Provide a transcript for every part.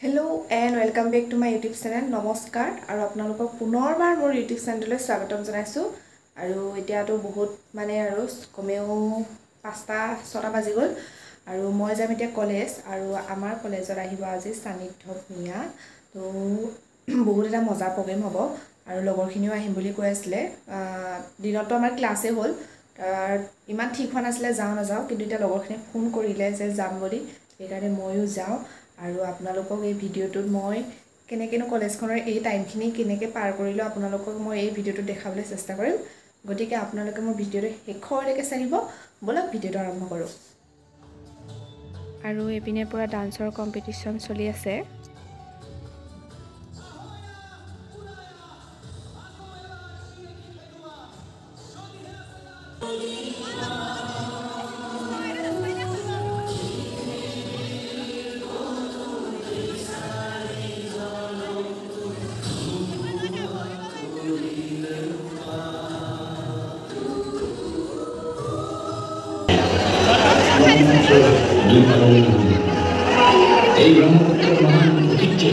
Hello and welcome back to my YouTube channel. নমস্কাৰ আৰু আপোনালোকক পুনৰবাৰ মোৰ YouTube চেনেললৈ স্বাগতম জনাইছো আৰু এতিয়াটো বহুত মানে আৰু কমেও 5-6টা বাজি গ'ল আৰু মই যাম এতিয়া কলেজ আৰু আমাৰ কলেজত আহিব আজি সানিধ্য ভূঞা তো বহুত এটা মজা প্ৰগ্ৰাম হ'ব আৰু লগৰখিনিও আহিম বুলি কৈ আছিল দিনতো আমাৰ ক্লাছে হ'ল ইমান ঠিক হোৱা নাছিলে যাও না যাও কিন্তু এটা লগৰখিনি ফোন কৰিলে যে যাম বুলি সেইকাৰণে মইও যাও আৰু আপোনালোকক এই ভিডিওটোত মই কেনেকেনো কলেজখনৰ এই টাইমখিনি কেনেকে পাৰ কৰিলো আপোনালোকক মই এই ভিডিওটো দেখাবলৈ চেষ্টা কৰিম গতিকে আপোনালোকে মোৰ ভিডিওটো শেষলৈকে চাব বলক ভিডিওটো আৰম্ভ কৰো আৰু এপিনে পুৰা ডান্সৰ কম্পিটিশন চলি আছে এই ব্ৰহ্মপুত্ৰেৰ মহান ঐতিহ্যে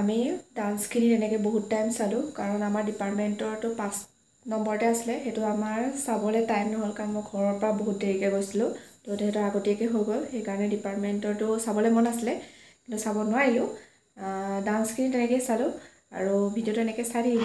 আমি ডান্সখিনি এনেকৈ বহুত টাইম চালোঁ কাৰণ আমাৰ ডিপাৰ্টমেণ্টৰটো 5 নম্বৰতে আছিলে সেইটো আমাৰ চাবলৈ টাইম নহ'ল কাৰণ মই ঘৰৰ পৰা বহুত দেৰিকৈ গৈছিলোঁ তো সেইটো আগতীয়াকৈ হৈ গ'ল সেইকাৰণে ডিপাৰ্টমেণ্টৰটো চাবলৈ মন আছিলে কিন্তু চাব নোৱাৰিলোঁ ডান্সখিনি তেনেকৈ চালোঁ আৰু ভিডিঅ'টো এনেকৈ চাই থাকিব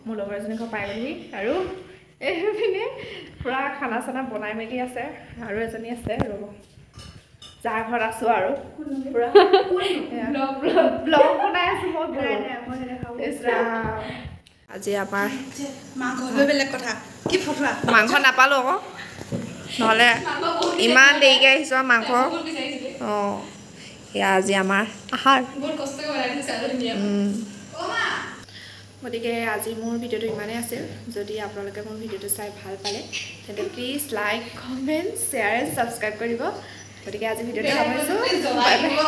মোৰ লগৰ এজনীক পাই গ'লহি আৰু এইপিনে পুৰা খানা চানা বনাই মেলি আছে আৰু এজনী আছে ৰ'ব যাৰ ঘৰত আছোঁ আৰু পুৰা ব্লগ বনাই আছোঁ মই আজি আমাৰ মাংস বেলেগ কথা কি ফটোৱা মাংস নাপালোঁ আকৌ নহ'লে ইমান দেৰিকৈ আহিছোঁ আৰু মাংস অঁ এয়া আজি আমাৰ আহাৰ গতিকে আজি মোৰ ভিডিঅ'টো ইমানেই আছিল যদি আপোনালোকে মোৰ ভিডিঅ'টো চাই ভাল পালে তেন্তে please like comment share and subscribe কৰিব গতিকে আজি ভিডিঅ'টো সামৰিছোঁ বাই বাই